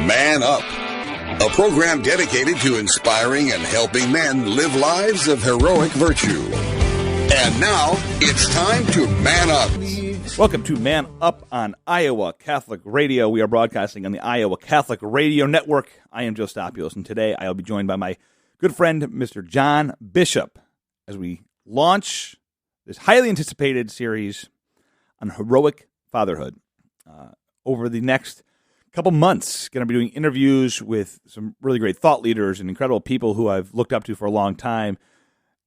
Man Up, a program dedicated to inspiring and helping men live lives of heroic virtue. And now, it's time to Man Up. Welcome to Man Up on Iowa Catholic Radio. We are broadcasting on the Iowa Catholic Radio Network. I am Joe Stopulos, and today I will be joined by my good friend, Mr. John Bishop, as we launch this highly anticipated series on heroic fatherhood. Over the next couple months, going to be doing interviews with some really great thought leaders and incredible people who I've looked up to for a long time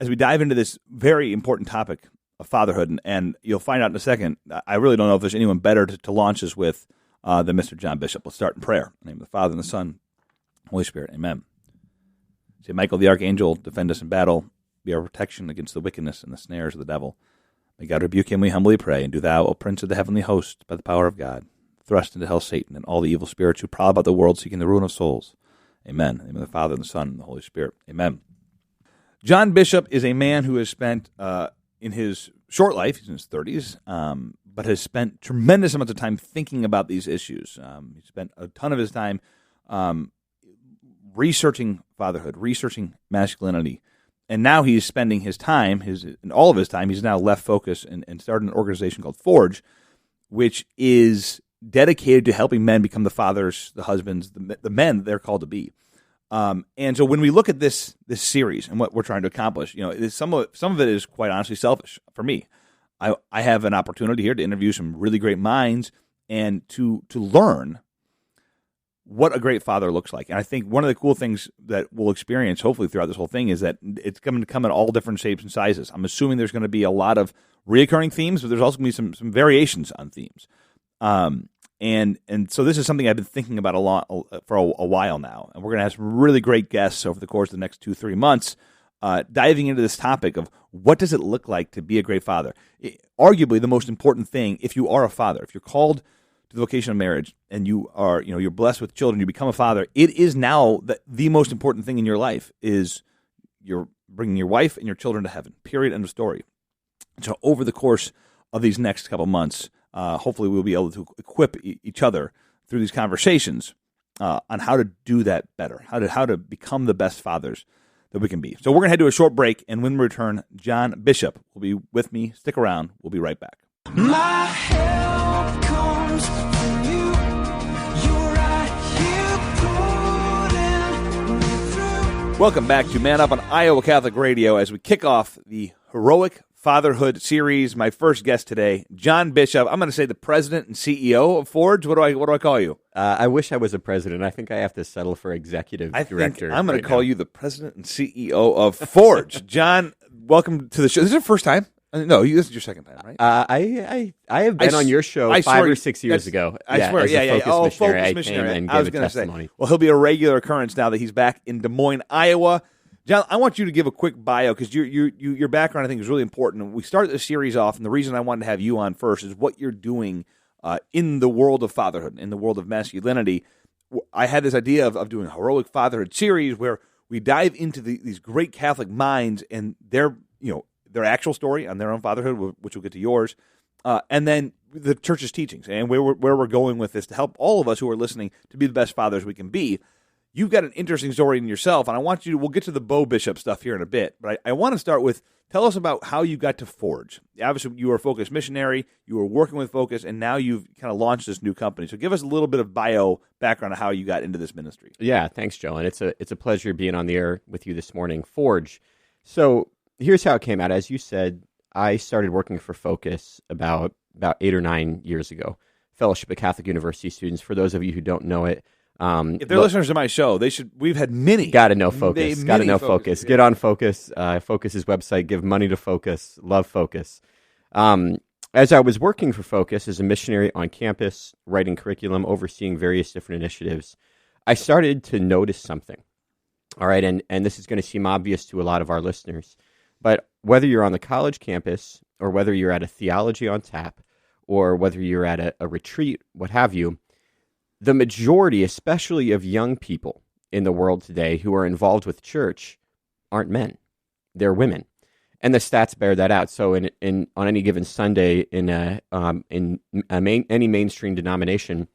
as we dive into this very important topic of fatherhood. And you'll find out in a second, I really don't know if there's anyone better to launch this with than Mr. John Bishop. Let's start in prayer. In the name of the Father, and the Son, Holy Spirit. Amen. St. Michael the Archangel, defend us in battle, be our protection against the wickedness and the snares of the devil. May God rebuke him, we humbly pray. And do thou, O Prince of the heavenly host, by the power of God, thrust into hell Satan and all the evil spirits who prowl about the world seeking the ruin of souls. Amen. In the name of the Father, and the Son, and the Holy Spirit. Amen. John Bishop is a man who has spent, in his short life, he's in his 30s, but has spent tremendous amounts of time thinking about these issues. He spent a ton of his time researching fatherhood, researching masculinity, and now he's spending his time, all of his time, he's now left focus and started an organization called Forge, which is dedicated to helping men become the fathers, the husbands, the men they're called to be. And so when we look at this series and what we're trying to accomplish, some of it is quite honestly selfish for me. I have an opportunity here to interview some really great minds and to learn what a great father looks like. And I think one of the cool things that we'll experience, hopefully throughout this whole thing, is that it's going to come in all different shapes and sizes. I'm assuming there's going to be a lot of reoccurring themes, but there's also going to be some variations on themes. And so this is something I've been thinking about a lot for a while now. And we're going to have some really great guests over the course of the next 2-3 months diving into this topic of what does it look like to be a great father. Arguably the most important thing, if you are a father, if you're called to the vocation of marriage and you are, you're blessed with children, you become a father, it is now the most important thing in your life is you're bringing your wife and your children to heaven, period, end of story. So over the course of these next couple months, hopefully we'll be able to equip each other through these conversations on how to do that better, how to become the best fathers that we can be. So we're going to head to a short break, and when we return, John Bishop will be with me. Stick around. We'll be right back. My help comes from you. You're right here pulling me through. Welcome back to Man Up on Iowa Catholic Radio as we kick off the Heroic Fatherhood series. My first guest today, John Bishop. I'm going to say the president and CEO of Forge. What do I call you? I wish I was a president. I think I have to settle for executive director. I'm going to call you the president and CEO of Forge. John, welcome to the show. This is your first time? No, this is your second time, right? I have been on your show 5 or 6 years ago. I swear, Focus missionary. I came and gave a testimony. Well, he'll be a regular occurrence now that he's back in Des Moines, Iowa. John, I want you to give a quick bio because your background, I think, is really important. And we started this series off, and the reason I wanted to have you on first is what you're doing in the world of fatherhood, in the world of masculinity. I had this idea of doing a heroic fatherhood series where we dive into these great Catholic minds and their actual story on their own fatherhood, which we'll get to yours, and then the church's teachings and where we're going with this to help all of us who are listening to be the best fathers we can be. You've got an interesting story in yourself, and I want you to, we'll get to the Bo Bishop stuff here in a bit, but I want to start with, tell us about how you got to Forge. Obviously, you were a Focus missionary, you were working with Focus, and now you've kind of launched this new company. So give us a little bit of background of how you got into this ministry. Yeah, thanks, Joe, and it's a pleasure being on the air with you this morning. Forge. So here's how it came out. As you said, I started working for Focus about 8 or 9 years ago. Fellowship of Catholic University Students. For those of you who don't know it, if they're listeners to my show, they should. We've had many. Got to know Focus. Got to know Focus. Get on Focus. Focus's website. Give money to Focus. Love Focus. As I was working for Focus as a missionary on campus, writing curriculum, overseeing various different initiatives, I started to notice something. All right, and this is going to seem obvious to a lot of our listeners, but whether you're on the college campus or whether you're at a theology on tap or whether you're at a retreat, what have you, the majority, especially of young people in the world today who are involved with church, aren't men. They're women. And the stats bear that out. So on any given Sunday in any mainstream denomination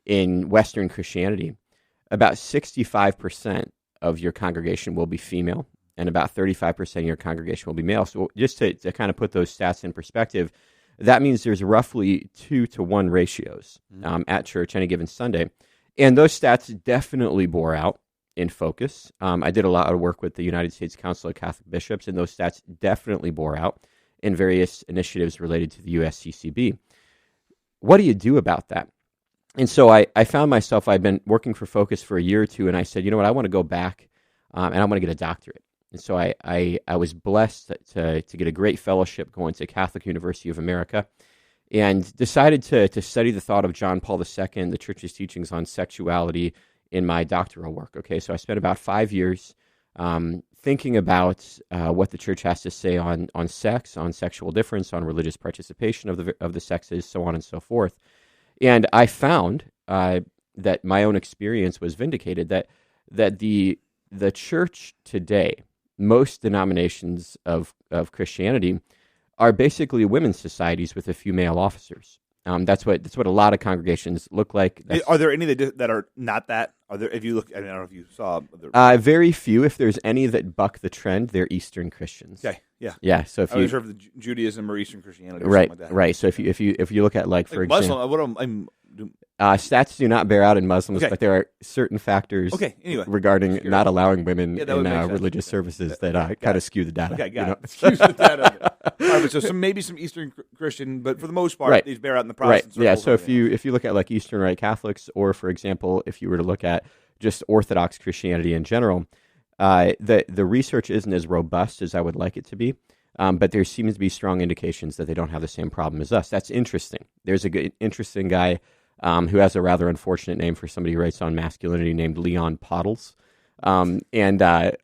in Western Christianity, about 65% of your congregation will be female, and about 35% of your congregation will be male. So just to kind of put those stats in perspective, that means there's roughly 2-to-1 ratios at church any given Sunday. And those stats definitely bore out in Focus. I did a lot of work with the United States Council of Catholic Bishops, and those stats definitely bore out in various initiatives related to the USCCB. What do you do about that? And so I found myself, I'd been working for Focus for a year or two, and I said, you know what, I want to go back and I want to get a doctorate. And so I was blessed to get a great fellowship going to Catholic University of America, and decided to study the thought of John Paul II, the Church's teachings on sexuality, in my doctoral work. Okay, so I spent about 5 years thinking about what the Church has to say on sex, on sexual difference, on religious participation of the sexes, so on and so forth. And I found that my own experience was vindicated, that the Church today, most denominations of Christianity, are basically women's societies with a few male officers. That's what a lot of congregations look like. Are there any that are not that? Are there? If you look, I don't know if you saw. Very few. If there's any that buck the trend, they're Eastern Christians. Okay, yeah, yeah. So if I was sure of the Judaism or Eastern Christianity, or right, something like that. right. So if you look at like for example, Muslim, stats do not bear out in Muslims, Okay. but there are certain factors Anyway, regarding not allowing women Yeah, that in would make sense. religious services that kind of skew the data. Okay, got you it. Excuse the data. All right, but so maybe some Eastern Christian, but for the most part, Right. these bear out in the Right. Protestant Yeah. circles. So if you look at like Eastern Rite Catholics, or for example, if you were to look at just Orthodox Christianity in general, the research isn't as robust as I would like it to be. But there seems to be strong indications that they don't have the same problem as us. That's interesting. There's a good, interesting guy who has a rather unfortunate name for somebody who writes on masculinity, named Leon Pottles. And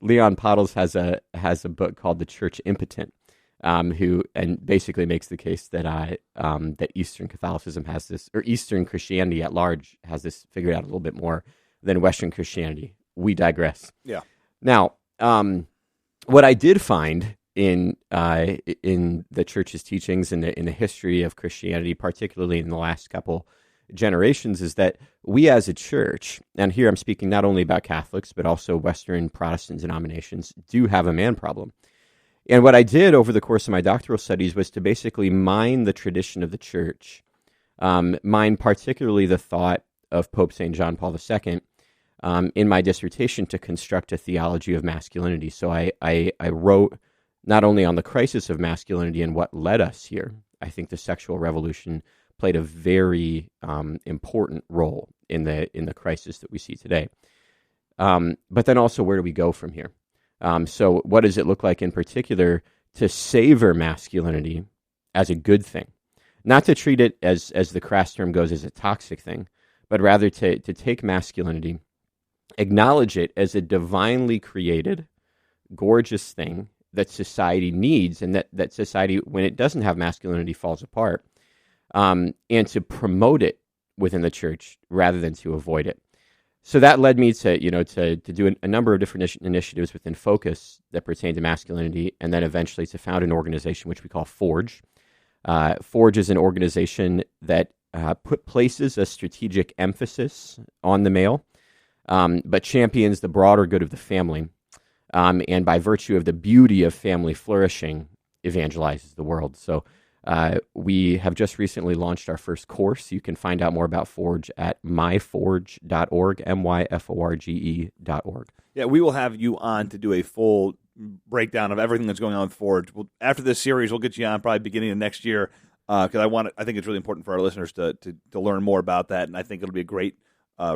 Leon Pottles has a book called The Church Impotent, who basically makes the case that that Eastern Catholicism has this, or Eastern Christianity at large has this figured out a little bit more than Western Christianity. We digress. Yeah. Now, what I did find in the Church's teachings, in the history of Christianity, particularly in the last couple generations, is that we as a church, and here I'm speaking not only about Catholics but also Western Protestant denominations, do have a man problem. And what I did over the course of my doctoral studies was to basically mine the tradition of the Church, mine particularly the thought of Pope St. John Paul II, in my dissertation to construct a theology of masculinity. So I wrote not only on the crisis of masculinity and what led us here. I think the sexual revolution played a very important role in the crisis that we see today. But then also, where do we go from here? So what does it look like in particular to savor masculinity as a good thing? Not to treat it, as the crass term goes, as a toxic thing, but rather to take masculinity, acknowledge it as a divinely created, gorgeous thing that society needs, and that society, when it doesn't have masculinity, falls apart, and to promote it within the church rather than to avoid it. So that led me to do a number of different initiatives within Focus that pertain to masculinity, and then eventually to found an organization which we call Forge. Forge is an organization that places a strategic emphasis on the male, but champions the broader good of the family, and by virtue of the beauty of family flourishing, evangelizes the world. So we have just recently launched our first course. You can find out more about Forge at myforge.org, myforge.org. Yeah, we will have you on to do a full breakdown of everything that's going on with Forge. After this series, we'll get you on probably beginning of next year, because I think it's really important for our listeners to learn more about that, and I think it'll be a great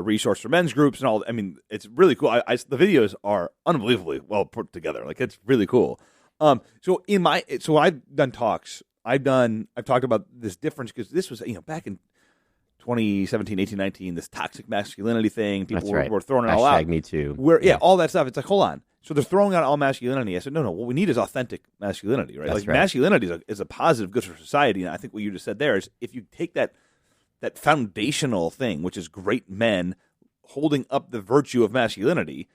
resource for men's groups and all. I mean, it's really cool. The videos are unbelievably well put together. Like, it's really cool. So I've done talks. I've talked about this difference, because this was, back in 2017, 18, 19, this toxic masculinity thing. People were throwing it all out. Me too. All that stuff. It's like, hold on. So they're throwing out all masculinity. I said, no. What we need is authentic masculinity, right? That's right. Masculinity is a positive good for society. And I think what you just said there is, if you take that foundational thing, which is great men holding up the virtue of masculinity,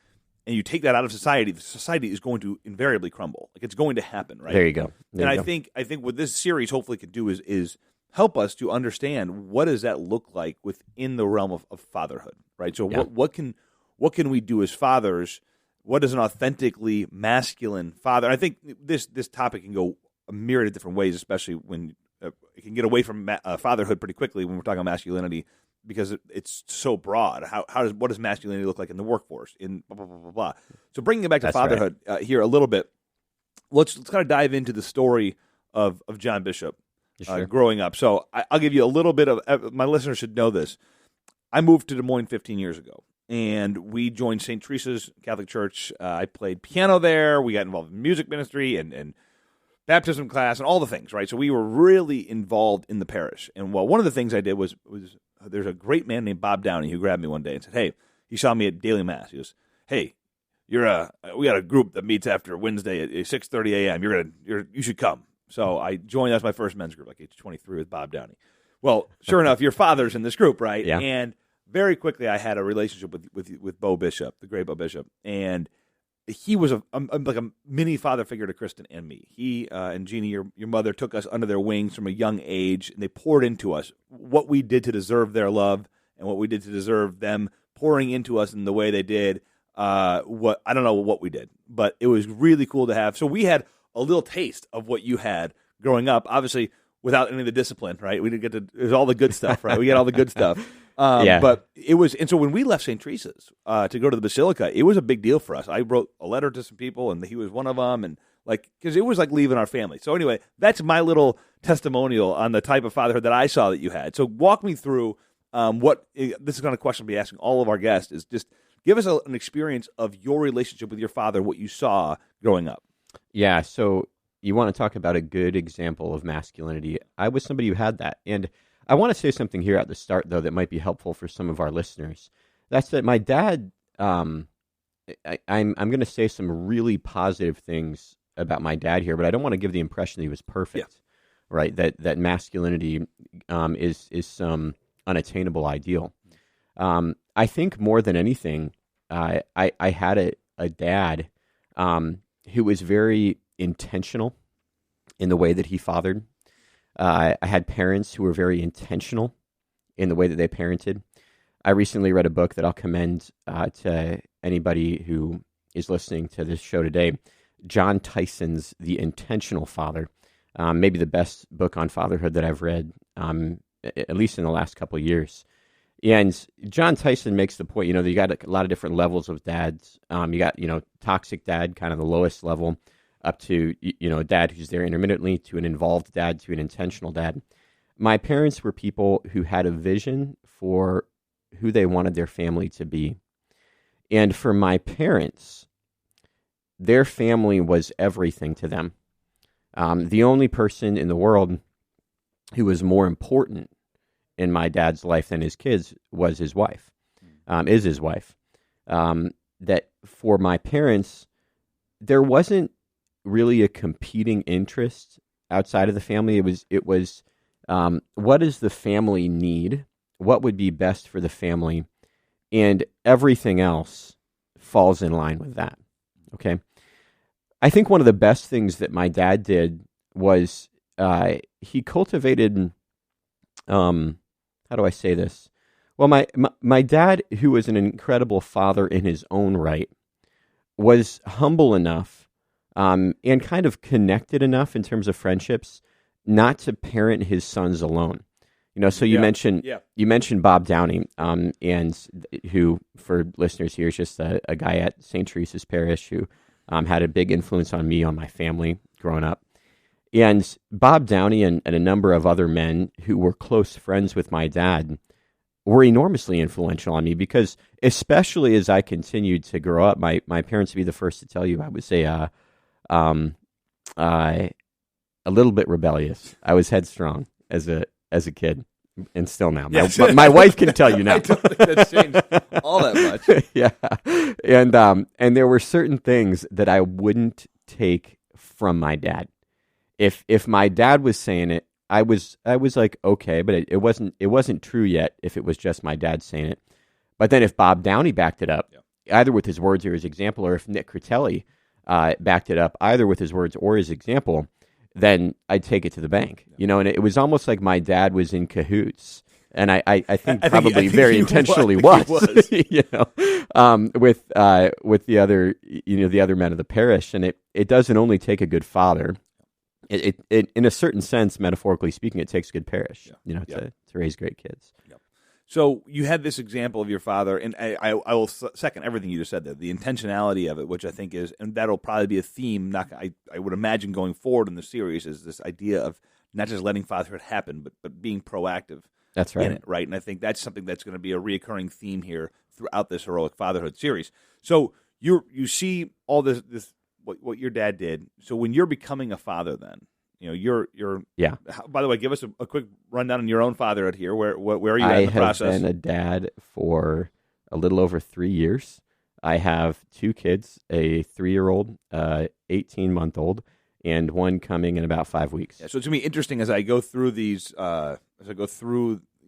and you take that out of society, the society is going to invariably crumble. Like, it's going to happen, right? There you go. I think what this series hopefully could do is help us to understand, what does that look like within the realm of fatherhood, right? So what can what can we do as fathers? What is an authentically masculine father? I think this topic can go a myriad of different ways, especially when it can get away from fatherhood pretty quickly when we're talking about masculinity, because it's so broad. What does masculinity look like in the workforce? In blah, blah, blah, blah, blah. So bringing it back to fatherhood here a little bit, let's kind of dive into the story of John Bishop growing up. So I'll give you a little bit of, my listeners should know this. I moved to Des Moines 15 years ago, and we joined St. Teresa's Catholic Church. I played piano there. We got involved in music ministry and baptism class and all the things, right? So we were really involved in the parish. And one of the things I did was there's a great man named Bob Downey who grabbed me one day and said, hey, he saw me at daily mass. He goes, hey, we got a group that meets after Wednesday at 6:30 a.m. You should come. So I joined. That's my first men's group, like age 23 with Bob Downey. Well, sure enough, your father's in this group, right? Yeah. And very quickly I had a relationship with Bo Bishop, the great Bo Bishop. And he was like a mini father figure to Kristen and me. He and Jeannie, your mother, took us under their wings from a young age, and they poured into us what we did to deserve their love and what we did to deserve them pouring into us in the way they did. I don't know what we did, but it was really cool to have. So we had a little taste of what you had growing up, obviously without any of the discipline, right? We didn't get to, it was all the good stuff, right? We got all the good stuff. But it was, and so when we left St. Teresa's to go to the Basilica, it was a big deal for us. I wrote a letter to some people, and he was one of them, and because it was like leaving our family. So anyway, that's my little testimonial on the type of fatherhood that I saw that you had. So walk me through this is kind of question I'll be asking all of our guests, is just give us an experience of your relationship with your father, what you saw growing up. Yeah, so you want to talk about a good example of masculinity. I was somebody who had that. And I want to say something here at the start, though, that might be helpful for some of our listeners. That's that my dad, I'm going to say some really positive things about my dad here, but I don't want to give the impression that he was perfect, right? That masculinity is some unattainable ideal. I think more than anything, I had a dad who was very intentional in the way that he fathered. I had parents who were very intentional in the way that they parented. I recently read a book that I'll commend to anybody who is listening to this show today, John Tyson's The Intentional Father, maybe the best book on fatherhood that I've read, at least in the last couple of years. And John Tyson makes the point, you got a lot of different levels of dads. You got, toxic dad, kind of the lowest level, up to, a dad who's there intermittently, to an involved dad, to an intentional dad. My parents were people who had a vision for who they wanted their family to be. And for my parents, their family was everything to them. The only person in the world who was more important in my dad's life than his kids was his wife, is his wife. That for my parents, there wasn't really a competing interest outside of the family. It was what does the family need? What would be best for the family? And everything else falls in line with that. Okay. I think one of the best things that my dad did was he cultivated, how do I say this? Well, my dad, who was an incredible father in his own right, was humble enough and kind of connected enough in terms of friendships not to parent his sons alone. So you mentioned Bob Downey, and who, for listeners here, is just a guy at St. Teresa's Parish who had a big influence on me, on my family growing up. And Bob Downey and a number of other men who were close friends with my dad were enormously influential on me, because especially as I continued to grow up, my parents would be the first to tell you I was a little bit rebellious. I was headstrong as a kid, and still now. My wife can tell you now. I don't think that's changed all that much. Yeah, and there were certain things that I wouldn't take from my dad. If my dad was saying it, I was like, okay, but it wasn't true yet if it was just my dad saying it. But then if Bob Downey backed it up, either with his words or his example, or if Nick Critelli backed it up either with his words or his example, then I'd take it to the bank. And it was almost like my dad was in cahoots And I think I probably think very he intentionally was. was. With the other the other men of the parish, and it doesn't only take a good father. It in a certain sense, metaphorically speaking, it takes a good parish, to raise great kids. Yep. So you had this example of your father, and I will second everything you just said there. The intentionality of it, which I think is, and that'll probably be a theme. I would imagine going forward in the series is this idea of not just letting fatherhood happen, but being proactive. That's right. In it, right? And I think that's something that's going to be a reoccurring theme here throughout this heroic fatherhood series. So you see all this what your dad did. So when you're becoming a father, then you're yeah. By the way, give us a quick rundown on your own fatherhood here. Where are you at in the process? I have been a dad for a little over 3 years. I have 2 kids, a 3-year-old, 18-month-old, and one coming in about 5 weeks. Yeah, so it's going to be interesting as I go through these, the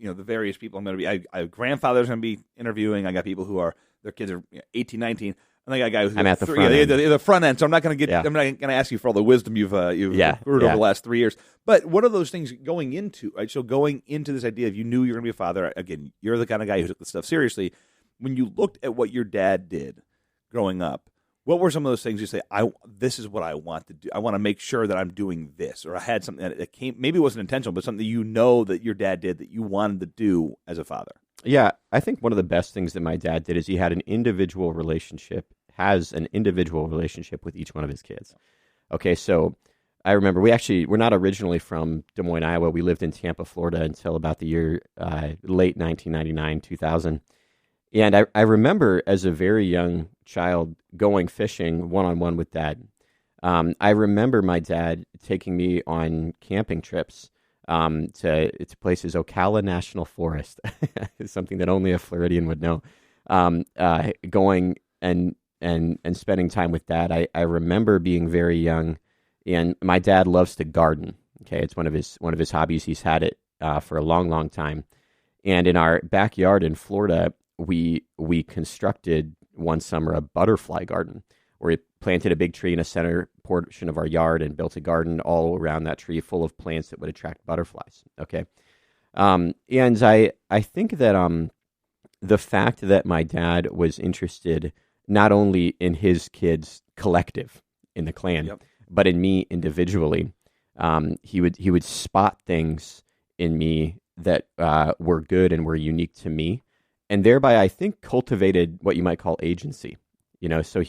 various people I'm going to be. I have grandfathers I'm going to be interviewing. I got people who are, their kids are 18, 19. And I got a guy who's I'm at the front end. The front end, so I'm not going to I'm not going to ask you for all the wisdom you've accrued over the last 3 years. But what are those things going into, right? So going into this idea of you knew you were going to be a father, again, you're the kind of guy who took this stuff seriously. When you looked at what your dad did growing up, what were some of those things you say, this is what I want to do. I want to make sure that I'm doing this. Or I had something that came, maybe it wasn't intentional, but something that your dad did that you wanted to do as a father. Yeah, I think one of the best things that my dad did is he has an individual relationship with each one of his kids. Okay, so I remember we're not originally from Des Moines, Iowa. We lived in Tampa, Florida until about the year late 1999, 2000. And I remember as a very young child going fishing one-on-one with Dad. I remember my dad taking me on camping trips to places, Ocala National Forest, something that only a Floridian would know, going and spending time with Dad. I remember being very young, and my dad loves to garden. Okay, it's one of his hobbies. He's had it for a long, long time. And in our backyard in Florida, we constructed one summer a butterfly garden, where we planted a big tree in a center portion of our yard and built a garden all around that tree full of plants that would attract butterflies. Okay, and I think that the fact that my dad was interested not only in his kids collective in the clan, yep, but in me individually, he would spot things in me that were good and were unique to me. And thereby, I think, cultivated what you might call agency. So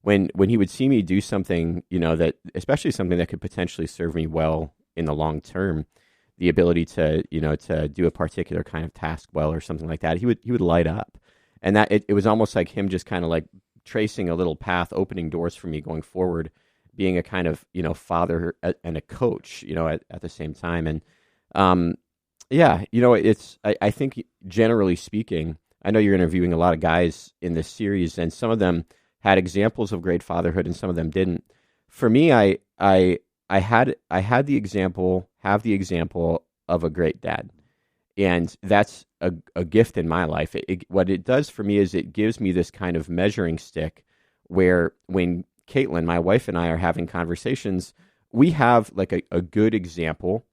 when he would see me do something, that, especially something that could potentially serve me well in the long term, the ability to do a particular kind of task well or something like that, he would light up. And that it was almost like him just kind of like tracing a little path, opening doors for me going forward, being a kind of, father and a coach, at the same time. And, I think generally speaking, I know you're interviewing a lot of guys in this series, and some of them had examples of great fatherhood and some of them didn't. For me, I have the example of a great dad. And that's a gift in my life. What it does for me is it gives me this kind of measuring stick where when Caitlin, my wife, and I are having conversations, we have like a good example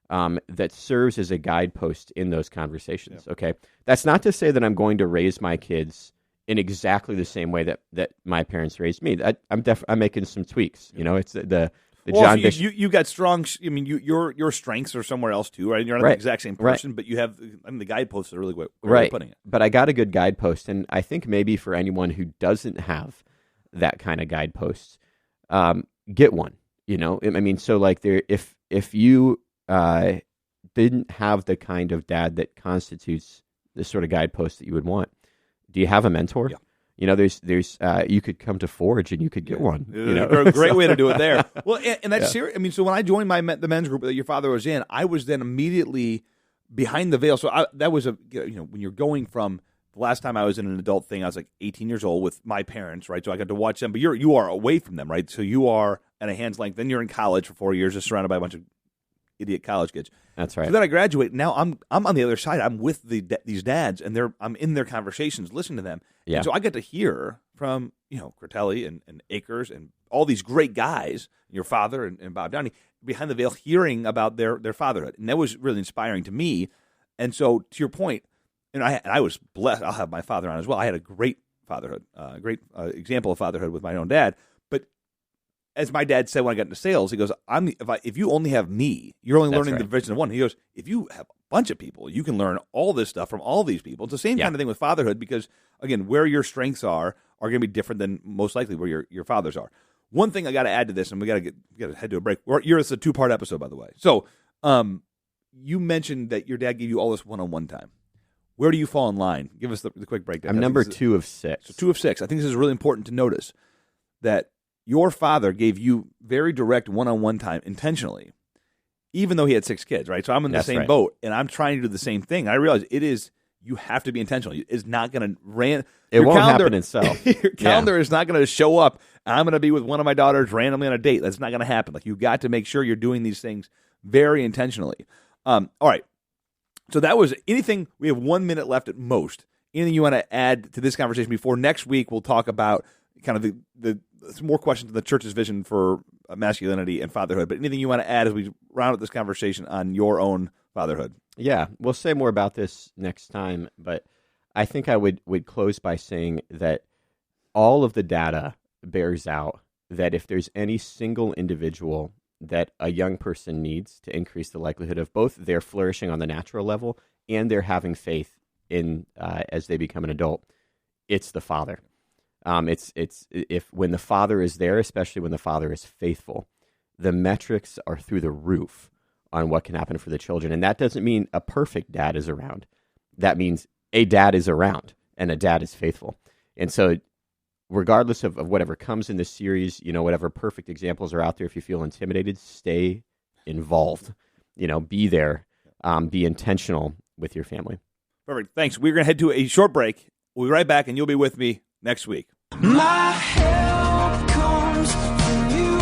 that serves as a guidepost in those conversations. Yeah. Okay, that's not to say that I'm going to raise my kids in exactly the same way that my parents raised me. I'm making some tweaks. It's the John Bishop. You got strong. I mean, your strengths are somewhere else too, right? You're not the exact same person, but you have. The guideposts are really good. Right, putting it. But I got a good guidepost, and I think maybe for anyone who doesn't have that kind of guidepost, get one. So like if you didn't have the kind of dad that constitutes the sort of guidepost that you would want, do you have a mentor? Yeah. There's you could come to Forge and you could get one. A great way to do it there. Well, and that's serious. I mean, so when I joined the men's group that your father was in, I was then immediately behind the veil. So that was when you're going from the last time I was in an adult thing, I was like 18 years old with my parents, right? So I got to watch them, but you are away from them, right? So you are at a hand's length. Then you're in college for 4 years, just surrounded by a bunch of idiot college kids. That's right. So then I graduate. Now I'm on the other side. I'm with these dads, and I'm in their conversations, listening to them. Yeah. And so I get to hear from Critelli and Akers and all these great guys, your father and Bob Downey, behind the veil, hearing about their fatherhood, and that was really inspiring to me. And so, to your point, and I was blessed. I'll have my father on as well. I had a great fatherhood, great example of fatherhood with my own dad. But as my dad said when I got into sales, he goes, if you only have me, you're only learning the division of one. He goes, if you have a bunch of people, you can learn all this stuff from all these people. It's the same kind of thing with fatherhood because, again, where your strengths are going to be different than most likely where your fathers are. One thing I got to add to this, and we got to head to a break. It's a 2-part episode, by the way. So, you mentioned that your dad gave you all this one-on-one time. Where do you fall in line? Give us the quick breakdown. I'm number 2 of 6. So 2 of 6. I think this is really important to notice that your father gave you very direct one-on-one time intentionally, even though he had 6 kids, right? So I'm in the same boat, and I'm trying to do the same thing. I realize you have to be intentional. It's not going to It won't happen itself. Your calendar is not going to show up. I'm going to be with one of my daughters randomly on a date. That's not going to happen. Like, you've got to make sure you're doing these things very intentionally. All right. So that was anything. We have 1 minute left at most. Anything you want to add to this conversation before next week? We'll talk about kind of the some more questions on the church's vision for masculinity and fatherhood. But anything you want to add as we round up this conversation on your own fatherhood? Yeah, we'll say more about this next time. But I think I would close by saying that all of the data bears out that if there's any single individual that a young person needs to increase the likelihood of both their flourishing on the natural level and their having faith in as they become an adult, it's the father. It's if when the father is there, especially when the father is faithful, the metrics are through the roof on what can happen for the children. And that doesn't mean a perfect dad is around. That means a dad is around and a dad is faithful. And so regardless of whatever comes in this series, whatever perfect examples are out there, if you feel intimidated, stay involved. Be there. Be intentional with your family. Perfect. Thanks. We're going to head to a short break. We'll be right back, and you'll be with me next week. My help comes from you.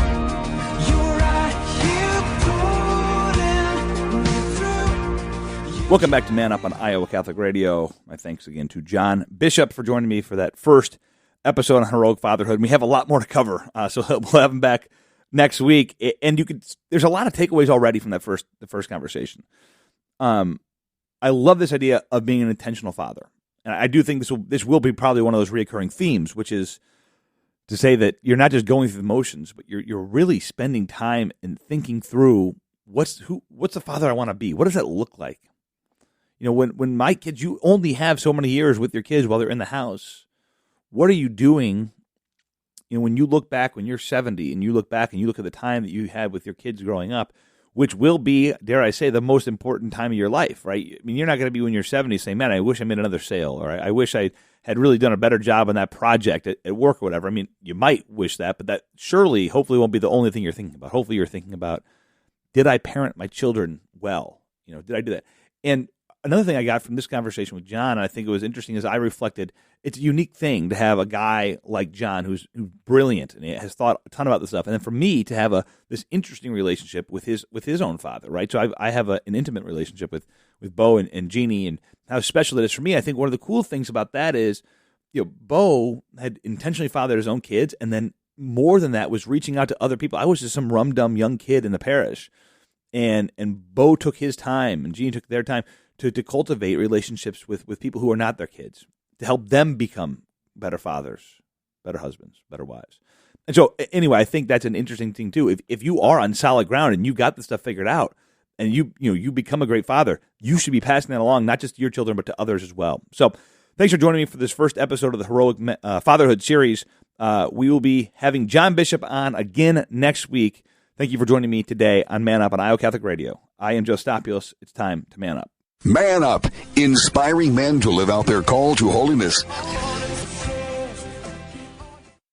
You're right here pulling me through. Welcome back to Man Up on Iowa Catholic Radio. My thanks again to John Bishop for joining me for that first episode on heroic fatherhood. We have a lot more to cover, so we'll have him back next week. And there's a lot of takeaways already from the first conversation. I love this idea of being an intentional father, and I do think this will be probably one of those reoccurring themes, which is to say that you're not just going through the motions, but you're really spending time and thinking through what's the father I want to be. What does that look like? When my kids, you only have so many years with your kids while they're in the house. What are you doing, when you look back, when you're 70, and you look back and you look at the time that you had with your kids growing up, which will be, dare I say, the most important time of your life, right? I mean, you're not going to be when you're 70 saying, man, I wish I made another sale, or I wish I had really done a better job on that project at work or whatever. I mean, you might wish that, but that surely, hopefully, won't be the only thing you're thinking about. Hopefully, you're thinking about, did I parent my children well? Did I do that? And another thing I got from this conversation with John, and I think it was interesting, as I reflected, it's a unique thing to have a guy like John who's brilliant and has thought a ton about this stuff, and then for me to have this interesting relationship with his own father, right? So I have an intimate relationship with Bo and Jeannie, and how special it is for me. I think one of the cool things about that is, Bo had intentionally fathered his own kids, and then more than that was reaching out to other people. I was just some rum-dum young kid in the parish, and Bo took his time, and Jeannie took their time to cultivate relationships with people who are not their kids, to help them become better fathers, better husbands, better wives. And so, anyway, I think that's an interesting thing, too. If you are on solid ground and you've got this stuff figured out, and you become a great father, you should be passing that along, not just to your children, but to others as well. So, thanks for joining me for this first episode of the Heroic Fatherhood series. We will be having John Bishop on again next week. Thank you for joining me today on Man Up on Iowa Catholic Radio. I am Joe Stopulos. It's time to man up. Man Up, inspiring men to live out their call to holiness.